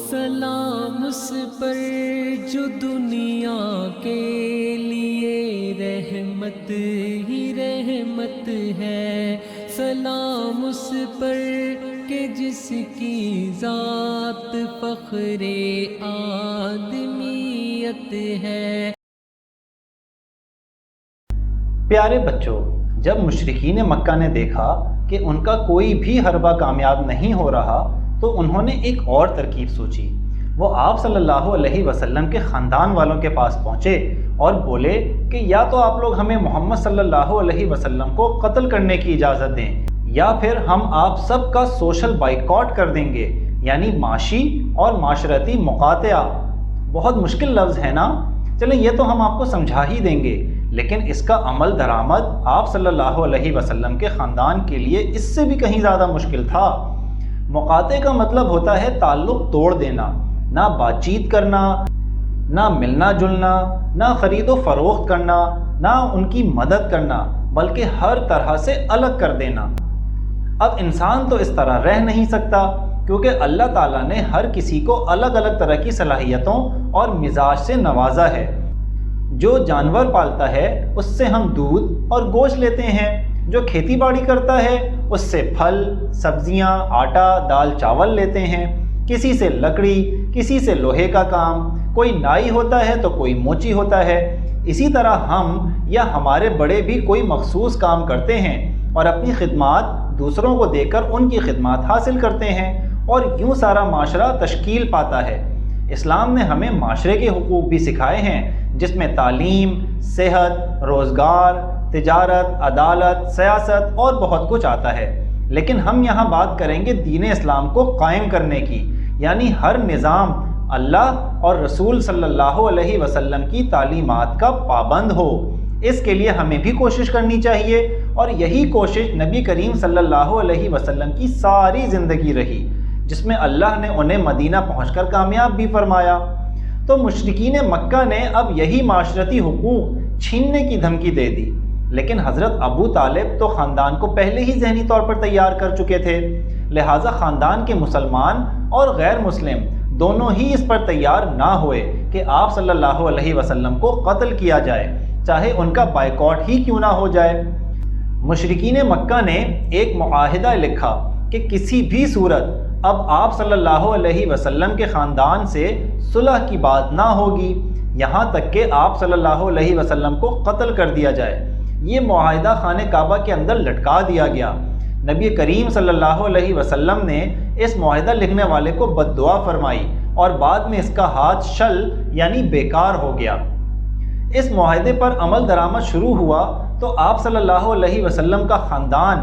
سلام اس پر جو دنیا کے لیے رحمت ہی رحمت ہے، سلام اس پر کہ جس کی ذات فخر آدمیت ہے۔ پیارے بچوں، جب مشرکین مکہ نے دیکھا کہ ان کا کوئی بھی حربہ کامیاب نہیں ہو رہا تو انہوں نے ایک اور ترکیب سوچی۔ وہ آپ صلی اللہ علیہ وسلم کے خاندان والوں کے پاس پہنچے اور بولے کہ یا تو آپ لوگ ہمیں محمد صلی اللہ علیہ وسلم کو قتل کرنے کی اجازت دیں، یا پھر ہم آپ سب کا سوشل بائیکاٹ کر دیں گے، یعنی معاشی اور معاشرتی مقاطعہ۔ بہت مشکل لفظ ہے نا؟ چلیں یہ تو ہم آپ کو سمجھا ہی دیں گے، لیکن اس کا عمل درآمد آپ صلی اللہ علیہ وسلم کے خاندان کے لیے اس سے بھی کہیں زیادہ مشکل تھا۔ مقاطعے کا مطلب ہوتا ہے تعلق توڑ دینا، نہ بات چیت کرنا، نہ ملنا جلنا، نہ خرید و فروخت کرنا، نہ ان کی مدد کرنا، بلکہ ہر طرح سے الگ کر دینا۔ اب انسان تو اس طرح رہ نہیں سکتا، کیونکہ اللہ تعالیٰ نے ہر کسی کو الگ الگ طرح کی صلاحیتوں اور مزاج سے نوازا ہے۔ جو جانور پالتا ہے اس سے ہم دودھ اور گوشت لیتے ہیں، جو کھیتی باڑی کرتا ہے اس سے پھل، سبزیاں، آٹا، دال، چاول لیتے ہیں، کسی سے لکڑی، کسی سے لوہے کا کام، کوئی نائی ہوتا ہے تو کوئی موچی ہوتا ہے۔ اسی طرح ہم یا ہمارے بڑے بھی کوئی مخصوص کام کرتے ہیں اور اپنی خدمات دوسروں کو دے کر ان کی خدمات حاصل کرتے ہیں، اور یوں سارا معاشرہ تشکیل پاتا ہے۔ اسلام نے ہمیں معاشرے کے حقوق بھی سکھائے ہیں، جس میں تعلیم، صحت، روزگار، تجارت، عدالت، سیاست اور بہت کچھ آتا ہے۔ لیکن ہم یہاں بات کریں گے دین اسلام کو قائم کرنے کی، یعنی ہر نظام اللہ اور رسول صلی اللہ علیہ وسلم کی تعلیمات کا پابند ہو۔ اس کے لیے ہمیں بھی کوشش کرنی چاہیے، اور یہی کوشش نبی کریم صلی اللہ علیہ وسلم کی ساری زندگی رہی، جس میں اللہ نے انہیں مدینہ پہنچ کر کامیاب بھی فرمایا۔ تو مشرکین مکہ نے اب یہی معاشرتی حقوق چھیننے کی دھمکی دے دی، لیکن حضرت ابو طالب تو خاندان کو پہلے ہی ذہنی طور پر تیار کر چکے تھے، لہٰذا خاندان کے مسلمان اور غیر مسلم دونوں ہی اس پر تیار نہ ہوئے کہ آپ صلی اللہ علیہ وسلم کو قتل کیا جائے، چاہے ان کا بائیکاٹ ہی کیوں نہ ہو جائے۔ مشرکین مکہ نے ایک معاہدہ لکھا کہ کسی بھی صورت اب آپ صلی اللہ علیہ وسلم کے خاندان سے صلح کی بات نہ ہوگی، یہاں تک کہ آپ صلی اللہ علیہ وسلم کو قتل کر دیا جائے۔ یہ معاہدہ خانہ کعبہ کے اندر لٹکا دیا گیا۔ نبی کریم صلی اللہ علیہ وسلم نے اس معاہدہ لکھنے والے کو بد دعا فرمائی، اور بعد میں اس کا ہاتھ شل یعنی بیکار ہو گیا۔ اس معاہدے پر عمل درآمد شروع ہوا تو آپ صلی اللہ علیہ وسلم کا خاندان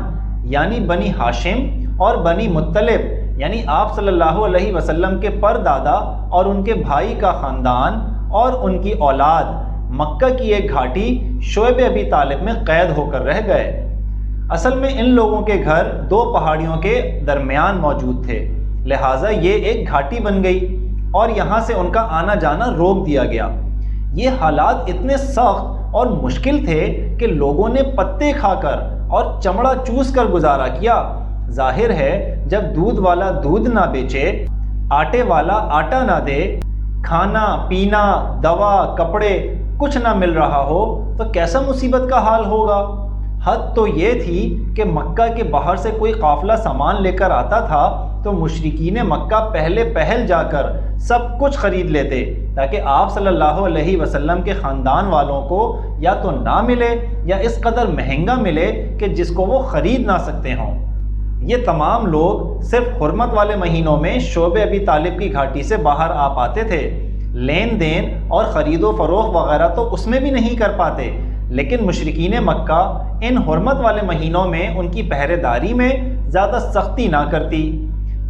یعنی بنی ہاشم اور بنی مطلب یعنی آپ صلی اللہ علیہ وسلم کے پردادا اور ان کے بھائی کا خاندان اور ان کی اولاد مکہ کی ایک گھاٹی شعیب ابی طالب میں قید ہو کر رہ گئے۔ اصل میں ان لوگوں کے گھر دو پہاڑیوں کے درمیان موجود تھے، لہٰذا یہ ایک گھاٹی بن گئی اور یہاں سے ان کا آنا جانا روک دیا گیا۔ یہ حالات اتنے سخت اور مشکل تھے کہ لوگوں نے پتے کھا کر اور چمڑا چوس کر گزارا کیا۔ ظاہر ہے جب دودھ والا دودھ نہ بیچے، آٹے والا آٹا نہ دے، کھانا پینا دوا کپڑے کچھ نہ مل رہا ہو تو کیسا مصیبت کا حال ہوگا۔ حد تو یہ تھی کہ مکہ کے باہر سے کوئی قافلہ سامان لے کر آتا تھا تو مشرکین مکہ پہلے پہل جا کر سب کچھ خرید لیتے، تاکہ آپ صلی اللہ علیہ وسلم کے خاندان والوں کو یا تو نہ ملے یا اس قدر مہنگا ملے کہ جس کو وہ خرید نہ سکتے ہوں۔ یہ تمام لوگ صرف حرمت والے مہینوں میں شعیب ابی طالب کی گھاٹی سے باہر آ پاتے تھے، لین دین اور خرید و فروخت وغیرہ تو اس میں بھی نہیں کر پاتے، لیکن مشرکین مکہ ان حرمت والے مہینوں میں ان کی پہرے داری میں زیادہ سختی نہ کرتی۔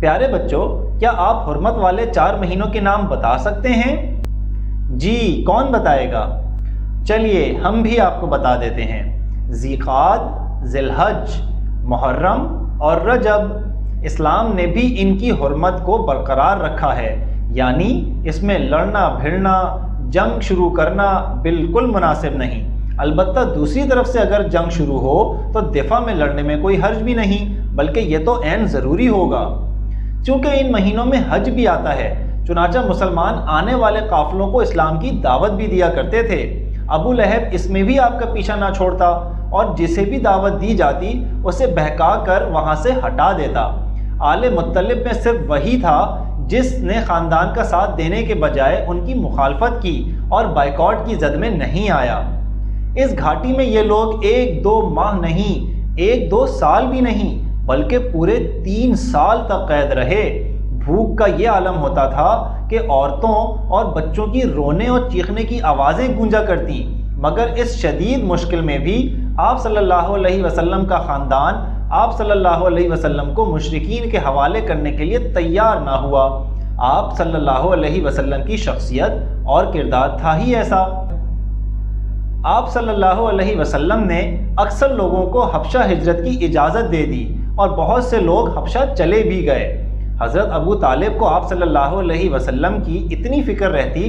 پیارے بچوں، کیا آپ حرمت والے 4 مہینوں کے نام بتا سکتے ہیں؟ جی، کون بتائے گا؟ چلیے ہم بھی آپ کو بتا دیتے ہیں۔ ذی القعدہ، ذی الحج، محرم اور رجب۔ اسلام نے بھی ان کی حرمت کو برقرار رکھا ہے، یعنی اس میں لڑنا بھیڑنا، جنگ شروع کرنا بالکل مناسب نہیں۔ البتہ دوسری طرف سے اگر جنگ شروع ہو تو دفاع میں لڑنے میں کوئی حرج بھی نہیں، بلکہ یہ تو عین ضروری ہوگا، چونکہ ان مہینوں میں حج بھی آتا ہے، چنانچہ مسلمان آنے والے قافلوں کو اسلام کی دعوت بھی دیا کرتے تھے۔ ابو لہب اس میں بھی آپ کا پیچھا نہ چھوڑتا اور جسے بھی دعوت دی جاتی اسے بہکا کر وہاں سے ہٹا دیتا۔ آل مطلب میں صرف وہی تھا جس نے خاندان کا ساتھ دینے کے بجائے ان کی مخالفت کی اور بائیکاٹ کی زد میں نہیں آیا۔ اس گھاٹی میں یہ لوگ 1-2 ماہ نہیں، 1-2 سال بھی نہیں، بلکہ پورے 3 سال تک قید رہے۔ بھوک کا یہ عالم ہوتا تھا کہ عورتوں اور بچوں کی رونے اور چیخنے کی آوازیں گونجا کرتی، مگر اس شدید مشکل میں بھی آپ صلی اللہ علیہ وسلم کا خاندان آپ صلی اللہ علیہ وسلم کو مشرکین کے حوالے کرنے کے لیے تیار نہ ہوا۔ آپ صلی اللہ علیہ وسلم کی شخصیت اور کردار تھا ہی ایسا۔ آپ صلی اللہ علیہ وسلم نے اکثر لوگوں کو حبشہ ہجرت کی اجازت دے دی اور بہت سے لوگ حبشہ چلے بھی گئے۔ حضرت ابو طالب کو آپ صلی اللہ علیہ وسلم کی اتنی فکر رہتی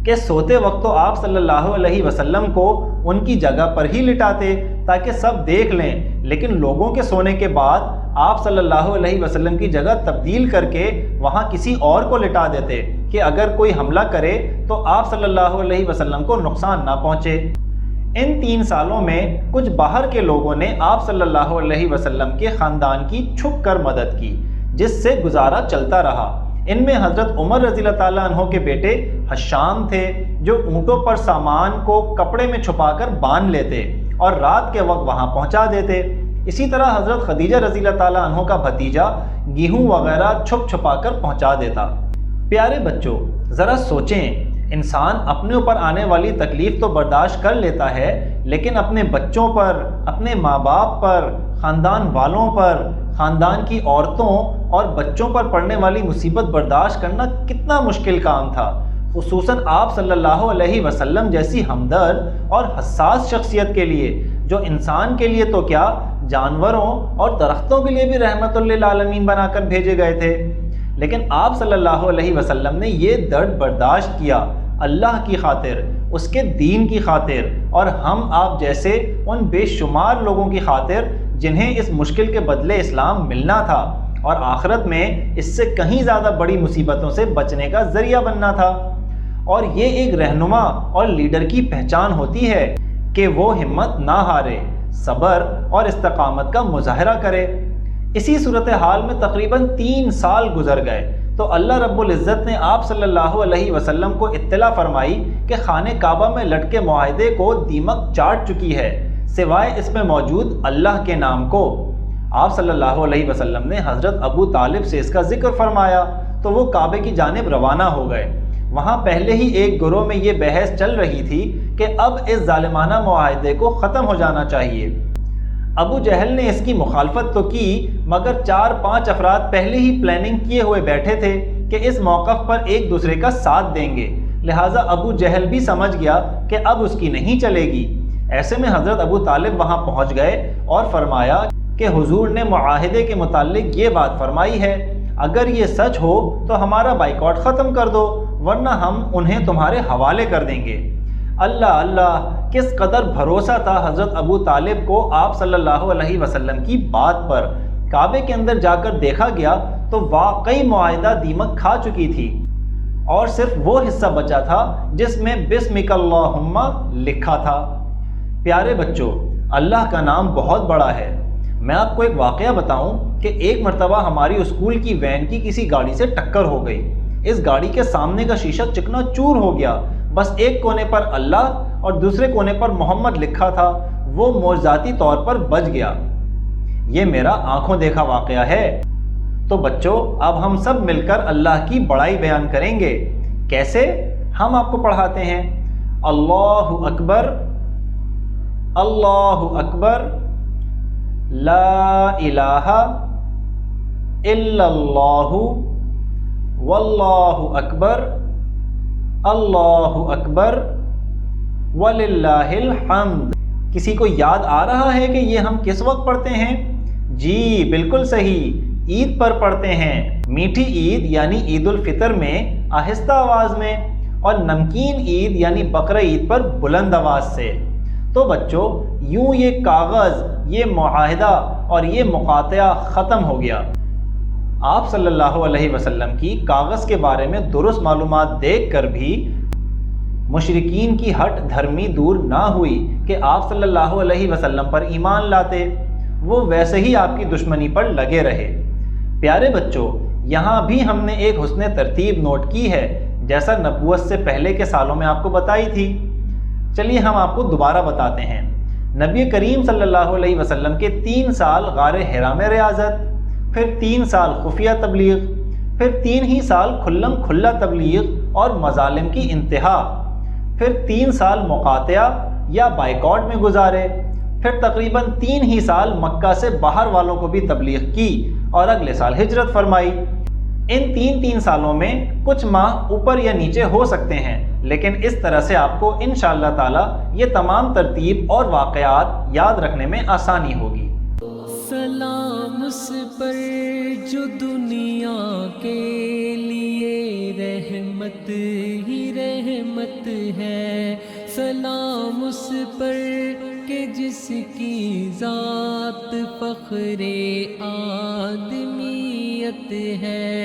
کہ سوتے وقت تو آپ صلی اللہ علیہ وسلم کو ان کی جگہ پر ہی لٹاتے تاکہ سب دیکھ لیں، لیکن لوگوں کے سونے کے بعد آپ صلی اللہ علیہ وسلم کی جگہ تبدیل کر کے وہاں کسی اور کو لٹا دیتے کہ اگر کوئی حملہ کرے تو آپ صلی اللہ علیہ وسلم کو نقصان نہ پہنچے۔ ان 3 سالوں میں کچھ باہر کے لوگوں نے آپ صلی اللہ علیہ وسلم کے خاندان کی چھپ کر مدد کی، جس سے گزارا چلتا رہا۔ ان میں حضرت عمر رضی اللہ تعالیٰ عنہ کے بیٹے حشام تھے، جو اونٹوں پر سامان کو کپڑے میں چھپا کر باندھ لیتے اور رات کے وقت وہاں پہنچا دیتے۔ اسی طرح حضرت خدیجہ رضی اللہ تعالیٰ عنہ کا بھتیجا گیہوں وغیرہ چھپا کر پہنچا دیتا۔ پیارے بچوں، ذرا سوچیں، انسان اپنے اوپر آنے والی تکلیف تو برداشت کر لیتا ہے، لیکن اپنے بچوں پر، اپنے ماں باپ پر، خاندان والوں پر، خاندان کی عورتوں اور بچوں پر پڑنے والی مصیبت برداشت کرنا کتنا مشکل کام تھا، خصوصاً آپ صلی اللہ علیہ وسلم جیسی ہمدرد اور حساس شخصیت کے لیے، جو انسان کے لیے تو کیا، جانوروں اور درختوں کے لیے بھی رحمت للعالمین بنا کر بھیجے گئے تھے۔ لیکن آپ صلی اللہ علیہ وسلم نے یہ درد برداشت کیا اللہ کی خاطر، اس کے دین کی خاطر، اور ہم آپ جیسے ان بے شمار لوگوں کی خاطر جنہیں اس مشکل کے بدلے اسلام ملنا تھا اور آخرت میں اس سے کہیں زیادہ بڑی مصیبتوں سے بچنے کا ذریعہ بننا تھا۔ اور یہ ایک رہنما اور لیڈر کی پہچان ہوتی ہے کہ وہ ہمت نہ ہارے، صبر اور استقامت کا مظاہرہ کرے۔ اسی صورتحال میں تقریباً 3 سال گزر گئے تو اللہ رب العزت نے آپ صلی اللہ علیہ وسلم کو اطلاع فرمائی کہ خانہ کعبہ میں لٹکے معاہدے کو دیمک چاٹ چکی ہے، سوائے اس میں موجود اللہ کے نام کو۔ آپ صلی اللہ علیہ وسلم نے حضرت ابو طالب سے اس کا ذکر فرمایا تو وہ کعبے کی جانب روانہ ہو گئے۔ وہاں پہلے ہی ایک گروہ میں یہ بحث چل رہی تھی کہ اب اس ظالمانہ معاہدے کو ختم ہو جانا چاہیے۔ ابو جہل نے اس کی مخالفت تو کی، مگر 4-5 افراد پہلے ہی پلاننگ کیے ہوئے بیٹھے تھے کہ اس موقف پر ایک دوسرے کا ساتھ دیں گے، لہٰذا ابو جہل بھی سمجھ گیا کہ اب اس کی نہیں چلے گی۔ ایسے میں حضرت ابو طالب وہاں پہنچ گئے اور فرمایا کہ حضور نے معاہدے کے متعلق یہ بات فرمائی ہے، اگر یہ سچ ہو تو ہمارا بائیکاٹ ختم کر دو، ورنہ ہم انہیں تمہارے حوالے کر دیں گے۔ اللہ اللہ، کس قدر بھروسہ تھا حضرت ابو طالب کو آپ صلی اللہ علیہ وسلم کی بات پر۔ کعبے کے اندر جا کر دیکھا گیا تو واقعی معاہدہ دیمک کھا چکی تھی اور صرف وہ حصہ بچا تھا جس میں بسمک اللہم لکھا تھا۔ پیارے بچوں، اللہ کا نام بہت بڑا ہے۔ میں آپ کو ایک واقعہ بتاؤں کہ ایک مرتبہ ہماری اسکول کی وین کی کسی گاڑی سے ٹکر ہو گئی۔ اس گاڑی کے سامنے کا شیشہ چکنا چور ہو گیا، بس ایک کونے پر اللہ اور دوسرے کونے پر محمد لکھا تھا، وہ معجزاتی طور پر بچ گیا۔ یہ میرا آنکھوں دیکھا واقعہ ہے۔ تو بچوں، اب ہم سب مل کر اللہ کی بڑائی بیان کریں گے۔ کیسے؟ ہم آپ کو پڑھاتے ہیں۔ اللہ اکبر، اللہ اکبر، لا الہ الا اللہ، واللہ اکبر، اللہ اکبر، وللہ الحمد۔ کسی کو یاد آ رہا ہے کہ یہ ہم کس وقت پڑھتے ہیں؟ جی بالکل صحیح، عید پر پڑھتے ہیں۔ میٹھی عید یعنی عید الفطر میں آہستہ آواز میں، اور نمکین عید یعنی بقرہ عید پر بلند آواز سے۔ تو بچوں، یوں یہ کاغذ، یہ معاہدہ اور یہ مقاطعہ ختم ہو گیا۔ آپ صلی اللہ علیہ وسلم کی کاغذ کے بارے میں درست معلومات دیکھ کر بھی مشرکین کی ہٹ دھرمی دور نہ ہوئی کہ آپ صلی اللہ علیہ وسلم پر ایمان لاتے، وہ ویسے ہی آپ کی دشمنی پر لگے رہے۔ پیارے بچوں، یہاں بھی ہم نے ایک حسن ترتیب نوٹ کی ہے، جیسا نبوت سے پہلے کے سالوں میں آپ کو بتائی تھی۔ چلیے ہم آپ کو دوبارہ بتاتے ہیں۔ نبی کریم صلی اللہ علیہ وسلم کے 3 سال غار حرا میں ریاضت، پھر 3 سال خفیہ تبلیغ، پھر 3 ہی سال کھلم کھلا تبلیغ اور مظالم کی انتہا، پھر 3 سال مقاطعہ یا بائیکاٹ میں گزارے، پھر تقریباً 3 ہی سال مکہ سے باہر والوں کو بھی تبلیغ کی اور اگلے سال ہجرت فرمائی۔ ان 3 سالوں میں کچھ ماہ اوپر یا نیچے ہو سکتے ہیں، لیکن اس طرح سے آپ کو انشاءاللہ تعالی یہ تمام ترتیب اور واقعات یاد رکھنے میں آسانی ہوگی۔ سلام اس پر جو دنیا کے لیے رحمت ہی رحمت ہے، سلام اس پر کہ جس کی ذات فخر آدمیت ہے۔